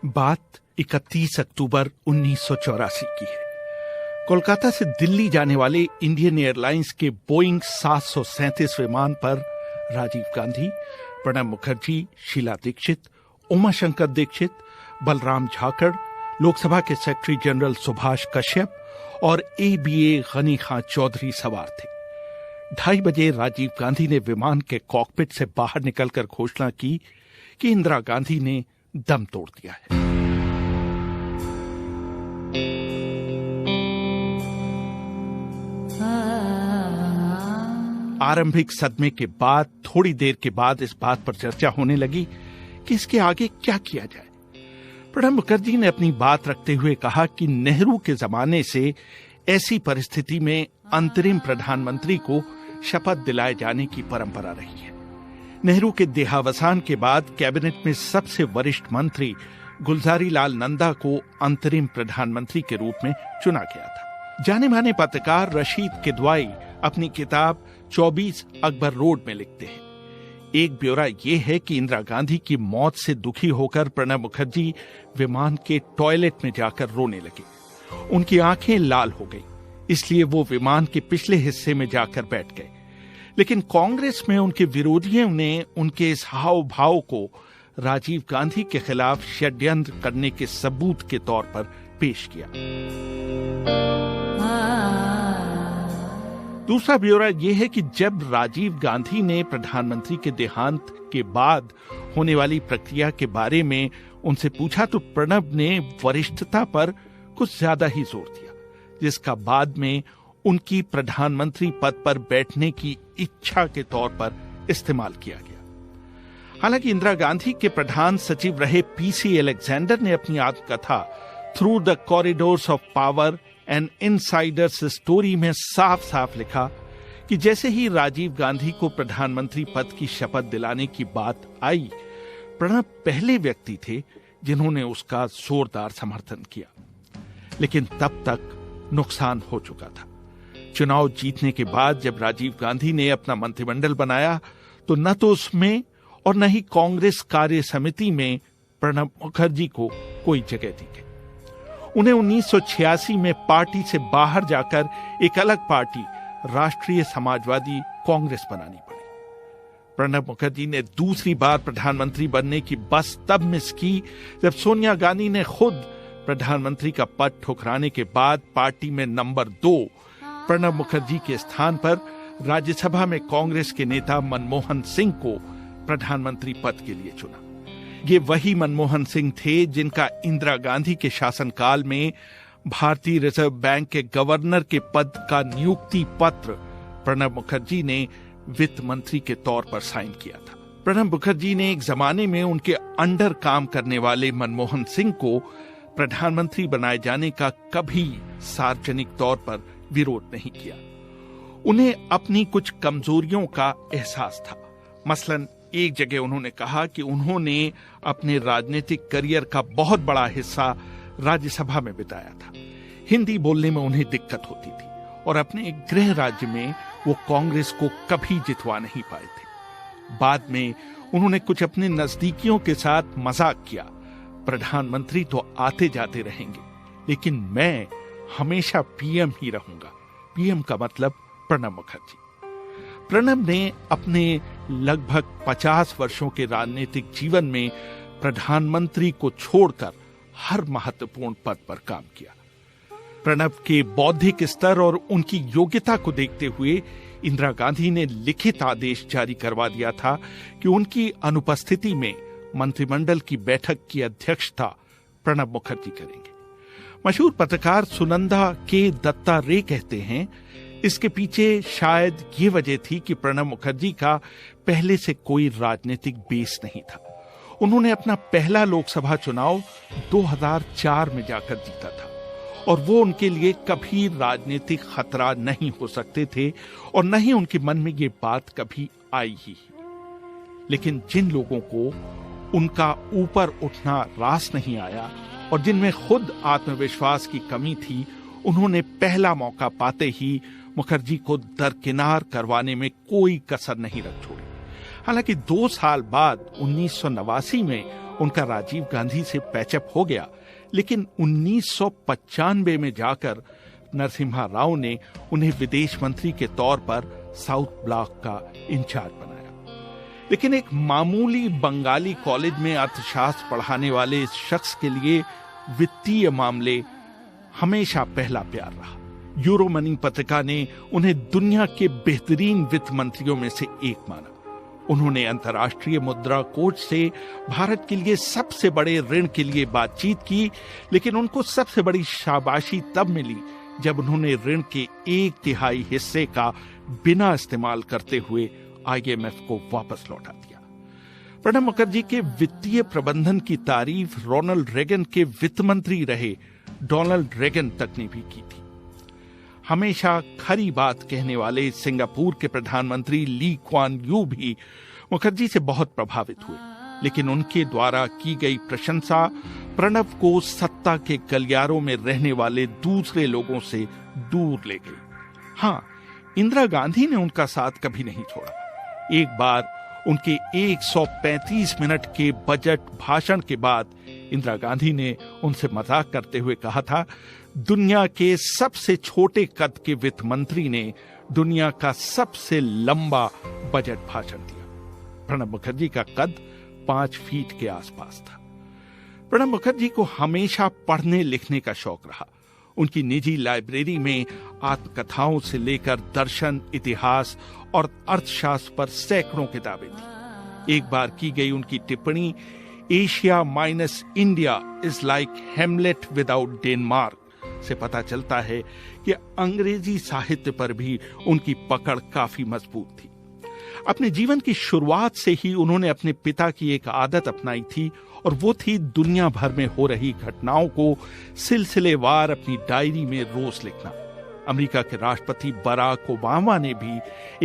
बात 31 अक्टूबर 1984 की है। कोलकाता से दिल्ली जाने वाले इंडियन एयरलाइंस के बोइंग 737 विमान पर राजीव गांधी, प्रणब मुखर्जी, शीला दीक्षित, उमाशंकर दीक्षित, बलराम झाकड़, लोकसभा के सेक्रेटरी जनरल सुभाष कश्यप और ABA गनी खां चौधरी सवार थे। 2:30 बजे राजीव गांधी ने विमान के कॉकपिट से बाहर निकलकर घोषणा की कि इंदिरा गांधी ने दम तोड़ दिया है। आरंभिक सदमे के बाद थोड़ी देर के बाद इस बात पर चर्चा होने लगी कि इसके आगे क्या किया जाए। प्रणब मुखर्जी ने अपनी बात रखते हुए कहा कि नेहरू के जमाने से ऐसी परिस्थिति में अंतरिम प्रधानमंत्री को शपथ दिलाए जाने की परंपरा रही है। नेहरू के देहावसान के बाद कैबिनेट में सबसे वरिष्ठ मंत्री गुलजारी लाल नंदा को अंतरिम प्रधानमंत्री के रूप में चुना गया था। जाने माने पत्रकार रशीद किदवाई अपनी किताब 24 अकबर रोड में लिखते हैं, एक ब्यौरा यह है कि इंदिरा गांधी की मौत से दुखी होकर प्रणब मुखर्जी विमान के टॉयलेट में जाकर रोने लगे। उनकी आंखें लाल हो गई, इसलिए वो विमान के पिछले हिस्से में जाकर बैठ गए। लेकिन कांग्रेस में उनके विरोधियों ने उनके इस हाव भाव को राजीव गांधी के खिलाफ षड्यंत्र करने के सबूत के तौर पर पेश किया। दूसरा ब्यौरा यह है कि जब राजीव गांधी ने प्रधानमंत्री के देहांत के बाद होने वाली प्रक्रिया के बारे में उनसे पूछा तो प्रणब ने वरिष्ठता पर कुछ ज्यादा ही जोर दिया, जिसका बाद में उनकी प्रधानमंत्री पद पर बैठने की इच्छा के तौर पर इस्तेमाल किया गया। हालांकि इंदिरा गांधी के प्रधान सचिव रहे PC अलेक्जेंडर ने अपनी आत्मकथा through the corridors of power and Insiders story में साफ साफ लिखा कि जैसे ही राजीव गांधी को प्रधानमंत्री पद की शपथ दिलाने की बात आई, प्रणब पहले व्यक्ति थे जिन्होंने उसका जोरदार समर्थन किया। लेकिन तब तक नुकसान हो चुका था। चुनाव जीतने के बाद जब राजीव गांधी ने अपना मंत्रिमंडल बनाया तो न तो उसमें और न ही कांग्रेस कार्य समिति में प्रणब मुखर्जी को कोई जगह दी गई। उन्हें 1986 में पार्टी से बाहर जाकर एक अलग पार्टी राष्ट्रीय समाजवादी कांग्रेस बनानी पड़ी। प्रणब मुखर्जी ने दूसरी बार प्रधानमंत्री बनने की बस तब मिस की जब सोनिया गांधी ने खुद प्रधानमंत्री का पद ठुकराने के बाद पार्टी में नंबर 2 प्रणब मुखर्जी के स्थान पर राज्यसभा में कांग्रेस के नेता मनमोहन सिंह को प्रधानमंत्री पद के लिए चुना। ये वही मनमोहन सिंह थे जिनका इंदिरा गांधी के शासनकाल में भारतीय रिजर्व बैंक के गवर्नर के पद का नियुक्ति पत्र प्रणब मुखर्जी ने वित्त मंत्री के तौर पर साइन किया था। प्रणब मुखर्जी ने एक जमाने में उनके अंडर काम करने वाले मनमोहन सिंह को प्रधानमंत्री बनाए जाने का कभी सार्वजनिक तौर पर विरोध नहीं किया। उन्हें अपनी कुछ कमजोरियों का एहसास था। मसलन एक जगह उन्होंने कहा कि उन्होंने अपने राजनीतिक करियर का बहुत बड़ा हिस्सा राज्यसभा में बिताया था। हिंदी बोलने में उन्हें दिक्कत होती थी और अपने गृह राज्य में वो कांग्रेस को कभी जितवा नहीं पाए थे। बाद में उन्होंने कुछ अपने नजदीकियों के साथ मजाक किया, प्रधानमंत्री तो आते जाते रहेंगे, लेकिन मैं हमेशा PM ही रहूंगा। PM का मतलब प्रणब मुखर्जी। प्रणब ने अपने लगभग 50 वर्षों के राजनीतिक जीवन में प्रधानमंत्री को छोड़कर हर महत्वपूर्ण पद पर काम किया। प्रणब के बौद्धिक स्तर और उनकी योग्यता को देखते हुए इंदिरा गांधी ने लिखित आदेश जारी करवा दिया था कि उनकी अनुपस्थिति में मंत्रिमंडल की बैठक की अध्यक्षता प्रणब मुखर्जी करेंगे। मशहूर पत्रकार सुनंदा के दत्ता रे कहते हैं, इसके पीछे शायद ये वजह थी कि प्रणब मुखर्जी का पहले से कोई राजनीतिक बेस नहीं था। उन्होंने अपना पहला लोकसभा चुनाव 2004 में जाकर जीता था और वो उनके लिए कभी राजनीतिक खतरा नहीं हो सकते थे और न ही उनके मन में ये बात कभी आई ही। लेकिन जिन लोगों को उनका ऊपर उठना रास नहीं आया और जिनमें खुद आत्मविश्वास की कमी थी, उन्होंने पहला मौका पाते ही मुखर्जी को दरकिनार करवाने में कोई कसर नहीं रख छोड़ी। हालांकि 2 साल बाद 1989 में उनका राजीव गांधी से पैचअप हो गया, लेकिन 1995 में जाकर नरसिम्हा राव ने उन्हें विदेश मंत्री के तौर पर साउथ ब्लॉक का इंचार्ज बनाया। लेकिन एक मामूली बंगाली कॉलेज में अर्थशास्त्र पढ़ाने वाले इस शख्स के लिए वित्तीय मामले हमेशा पहला प्यार रहा। यूरो मनी पत्रिका ने उन्हें दुनिया के बेहतरीन वित्त मंत्रियों में से एक माना। उन्होंने अंतर्राष्ट्रीय मुद्रा कोष से भारत के लिए सबसे बड़े ऋण के लिए बातचीत की, लेकिन उनको सबसे बड़ी शाबाशी तब मिली जब उन्होंने ऋण के 1/3 हिस्से का बिना इस्तेमाल करते हुए IMF को वापस लौटा दिया। प्रणब मुखर्जी के वित्तीय प्रबंधन की तारीफ रोनाल्ड रेगन के वित्त मंत्री रहे डोनाल्ड रेगन तक ने भी की थी। हमेशा खरी बात कहने वाले सिंगापुर के प्रधानमंत्री ली क्वान यू भी मुखर्जी से बहुत प्रभावित हुए, लेकिन उनके द्वारा की गई प्रशंसा प्रणब को सत्ता के गलियारों में रहने वाले दूसरे लोगों से दूर ले गई। हां, इंदिरा गांधी ने उनका साथ कभी नहीं छोड़ा। एक बार उनके 135 मिनट के बजट भाषण के बाद इंदिरा गांधी ने उनसे मजाक करते हुए कहा था, दुनिया के सबसे छोटे कद के वित्त मंत्री ने दुनिया का सबसे लंबा बजट भाषण दिया। प्रणब मुखर्जी का कद 5 फीट के आसपास था। प्रणब मुखर्जी को हमेशा पढ़ने लिखने का शौक रहा। उनकी निजी लाइब्रेरी में आत्मकथाओं से लेकर दर्शन, इतिहास और अर्थशास्त्र पर सैकड़ों किताबें थी। एक बार की गई उनकी टिप्पणी, Asia minus India is like Hamlet without Denmark, से पता चलता है कि अंग्रेजी साहित्य पर भी उनकी पकड़ काफी मजबूत थी। अपने जीवन की शुरुआत से ही उन्होंने अपने पिता की एक आदत अपनाई थी, और वो थी दुनिया भर में हो रही घटनाओं को सिलसिलेवार अपनी डायरी में रोज लिखना। अमेरिका के राष्ट्रपति बराक ओबामा ने भी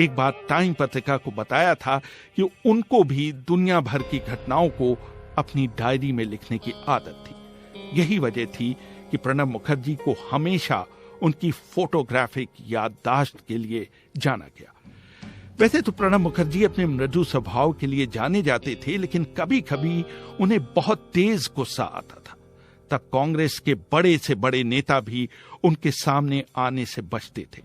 एक बार टाइम पत्रिका को बताया था कि उनको भी दुनिया भर की घटनाओं को अपनी डायरी में लिखने की आदत थी। यही वजह थी कि प्रणब मुखर्जी को हमेशा उनकी फोटोग्राफिक याददाश्त के लिए जाना गया। वैसे तो प्रणब मुखर्जी अपने मृदु स्वभाव के लिए जाने जाते थे, लेकिन कभी कभी उन्हें बहुत तेज गुस्सा आता था। तब कांग्रेस के बड़े से बड़े नेता भी उनके सामने आने से बचते थे।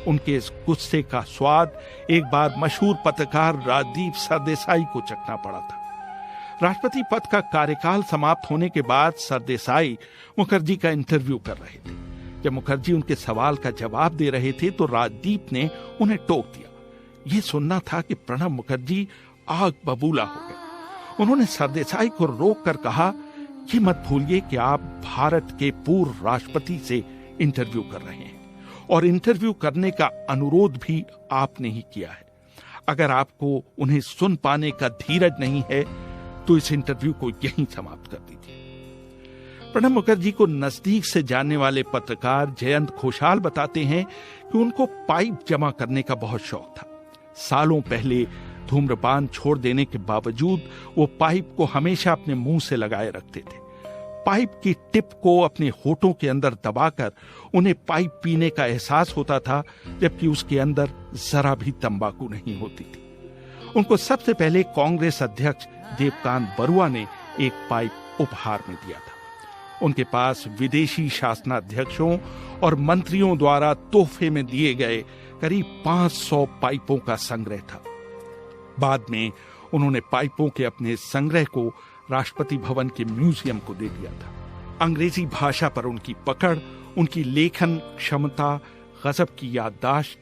उनके इस गुस्से का स्वाद एक बार मशहूर पत्रकार राजदीप सरदेसाई को चखना पड़ा था। राष्ट्रपति पद का कार्यकाल समाप्त होने के बाद सरदेसाई मुखर्जी का इंटरव्यू कर रहे थे। जब मुखर्जी उनके सवाल का जवाब दे रहे थे तो राजदीप ने उन्हें टोक दिया। यह सुनना था कि प्रणब मुखर्जी आग बबूला हो गए। उन्होंने सरदेसाई को रोक कर कहा, ये मत भूलिए कि आप भारत के पूर्व राष्ट्रपति से इंटरव्यू कर रहे हैं और इंटरव्यू करने का अनुरोध भी आपने ही किया है। अगर आपको उन्हें सुन पाने का धीरज नहीं है तो इस इंटरव्यू को यहीं समाप्त कर दीजिए। प्रणब मुखर्जी को नजदीक से जानने वाले पत्रकार जयंत घोषाल बताते हैं कि उनको पाइप जमा करने का बहुत शौक था। सालों पहले धूम्रपान छोड़ देने के बावजूद वो पाइप को हमेशा अपने मुंह से लगाए रखते थे। पाइप की टिप को अपने होठों के अंदर दबाकर उन्हें पाइप पीने का एहसास होता था, जबकि उसके अंदर जरा भी तंबाकू नहीं होती थी। उनको सबसे पहले कांग्रेस अध्यक्ष देवकांत बरुआ ने एक पाइप उपहार में दिया था। उनके पास विदेशी शासनाध्यक्षों और मंत्रियों द्वारा तोहफे में दिए गए करीब 500 पाइपों का संग्रह था। बाद में उन्होंने पाइपों के अपने संग्रह को राष्ट्रपति भवन के म्यूजियम को दे दिया था। अंग्रेजी भाषा पर उनकी पकड़, उनकी लेखन क्षमता, गजब की याददाश्त,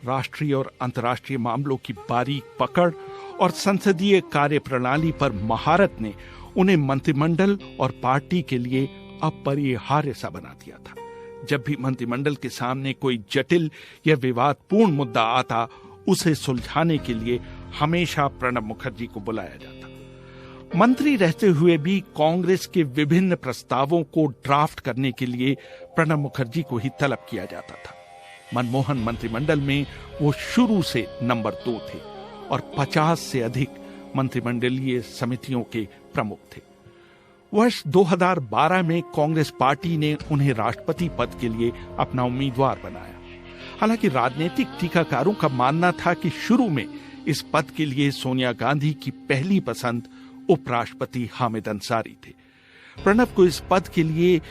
राष्ट्रीय और अंतर्राष्ट्रीय मामलों की बारीक पकड़ और संसदीय कार्यप्रणाली पर महारत ने उन्हें मंत्रिमंडल और पार्टी के लिए अपरिहार्य सा बना दिया था। जब भी मंत्रिमंडल के सामने कोई जटिल या विवादपूर्ण मुद्दा आता, उसे सुलझाने के लिए हमेशा प्रणब मुखर्जी को बुलाया जाता। मंत्री रहते हुए भी कांग्रेस के विभिन्न प्रस्तावों को ड्राफ्ट करने के लिए प्रणब मुखर्जी को ही तलब किया जाता था। मनमोहन मंत्रिमंडल में वो शुरू से नंबर 2 थे और 50 से अधिक मंत्रिमंडलीय समितियों के प्रमुख थे। वर्ष 2012 में कांग्रेस पार्टी ने उन्हें राष्ट्रपति पद के लिए अपना उम्मीदवार बनाया। हालांकि राजनीतिक टीकाकारों का मानना था कि शुरू में इस पद के लिए सोनिया गांधी की पहली पसंद उपराष्ट्रपति हामिद अंसारी थे। प्रणब को इस पद के लिए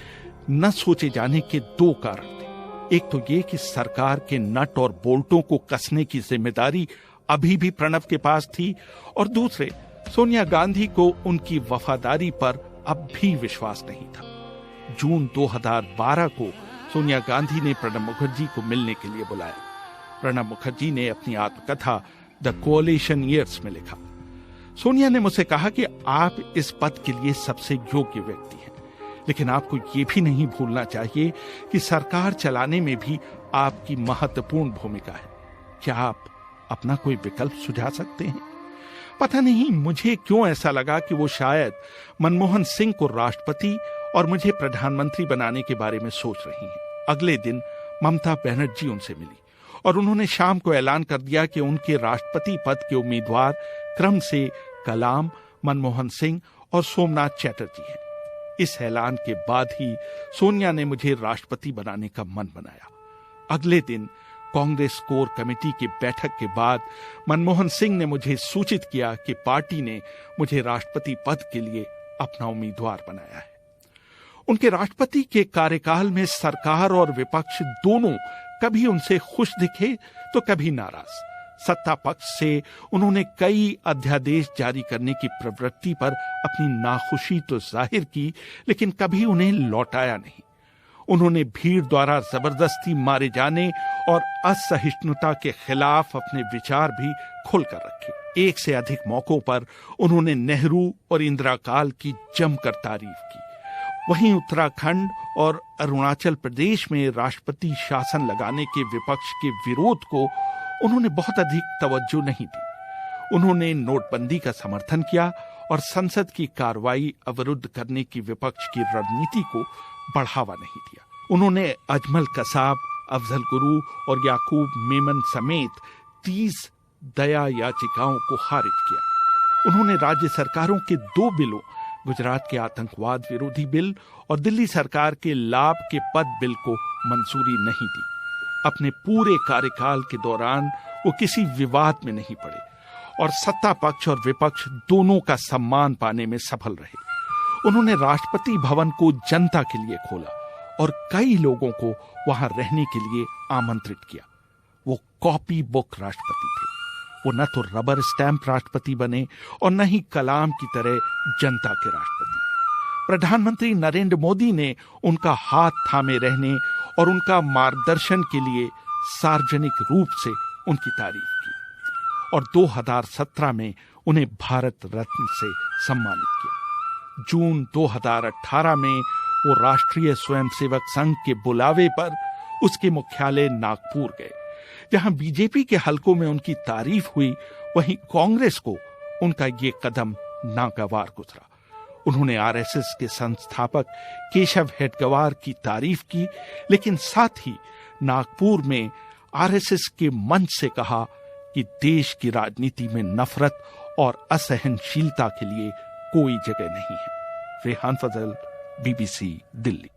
न सोचे जाने के दो कारण थे। एक तो ये कि सरकार के नट और बोल्टों को कसने की जिम्मेदारी अभी भी प्रणब के पास थी, और दूसरे, सोनिया गांधी को उनकी वफादारी पर अब भी विश्वास नहीं था। जून 2012 को सोनिया गांधी ने प्रणब मुखर्जी को मिलने के लिए बुलाया। प्रणब मुखर्जी ने अपनी आत्मकथा द कोएलिशन ईयर्स में लिखा, सोनिया ने मुझसे कहा कि आप इस पद के लिए सबसे योग्य व्यक्ति हैं, लेकिन आपको यह भी नहीं भूलना चाहिए कि सरकार चलाने में भी आपकी महत्वपूर्ण भूमिका है। क्या आप अपना कोई विकल्प सुझा सकते हैं? पता नहीं मुझे क्यों ऐसा लगा कि वो शायद मनमोहन सिंह को राष्ट्रपति और मुझे प्रधानमंत्री बनाने के बारे में सोच रही हैं। अगले दिन ममता बनर्जी उनसे मिली और उन्होंने शाम को ऐलान कर दिया कि उनके राष्ट्रपति पद के उम्मीदवार क्रम से कलाम, मनमोहन सिंह और सोमनाथ चैटर्जी हैं। इस ऐलान के बाद ही सोनिया ने मुझे राष्ट्रपति बनाने का मन बनाया। अगले दिन कांग्रेस कोर कमेटी की बैठक के बाद मनमोहन सिंह ने मुझे सूचित किया कि पार्टी ने मुझे राष्ट्रपति पद के लिए अपना उम्मीदवार बनाया है। उनके राष्ट्रपति के कार्यकाल में सरकार और विपक्ष दोनों कभी उनसे खुश दिखे तो कभी नाराज। सत्ता पक्ष से उन्होंने कई अध्यादेश जारी करने की प्रवृत्ति पर अपनी नाखुशी तो जाहिर की, लेकिन कभी उन्हें लौटाया नहीं। उन्होंने भीड़ द्वारा जबरदस्ती मारे जाने और असहिष्णुता के खिलाफ अपने विचार भी खुलकर रखे। एक से अधिक मौकों पर उन्होंने नेहरू और इंदिरा काल की जमकर तारीफ की। वहीं उत्तराखंड और अरुणाचल प्रदेश में राष्ट्रपति शासन लगाने के विपक्ष के विरोध को उन्होंने बहुत अधिक तवज्जो नहीं दी। उन्होंने नोटबंदी का समर्थन किया और संसद की कार्रवाई अवरुद्ध करने की विपक्ष की रणनीति को बढ़ावा नहीं दिया। उन्होंने अजमल कसाब, अफजल गुरु और याकूब मेमन समेत 30 दया याचिकाओं को खारिज किया। उन्होंने राज्य सरकारों के 2 बिलों, गुजरात के आतंकवाद विरोधी बिल और दिल्ली सरकार के लाभ के पद बिल को मंजूरी नहीं दी। अपने पूरे कार्यकाल के दौरान वो किसी विवाद में नहीं पड़े और सत्ता पक्ष और विपक्ष दोनों का सम्मान पाने में सफल रहे। उन्होंने राष्ट्रपति भवन को जनता के लिए खोला और कई लोगों को वहां रहने के लिए आमंत्रित किया। वो कॉपी बुक राष्ट्रपति थे। वो न तो रबर स्टैंप राष्ट्रपति बने और न ही कलाम की तरह जनता के राष्ट्रपति। प्रधानमंत्री नरेंद्र मोदी ने उनका हाथ थामे रहने और उनका मार्गदर्शन के लिए सार्वजनिक रूप से उनकी तारीफ की और 2017 में उन्हें भारत रत्न से सम्मानित किया। जून 2018 में वो राष्ट्रीय स्वयंसेवक संघ के बुलावे पर उसके मुख्यालय नागपुर गए। जहां बीजेपी के हलकों में उनकी तारीफ हुई, वहीं कांग्रेस को उनका ये कदम नागवार गुजरा। उन्होंने आरएसएस के संस्थापक केशव हेडगेवार की तारीफ की, लेकिन साथ ही नागपुर में आरएसएस के मंच से कहा कि देश की राजनीति में नफरत और असहनशीलता के लिए कोई जगह नहीं है। रेहान फजल, BBC, दिल्ली।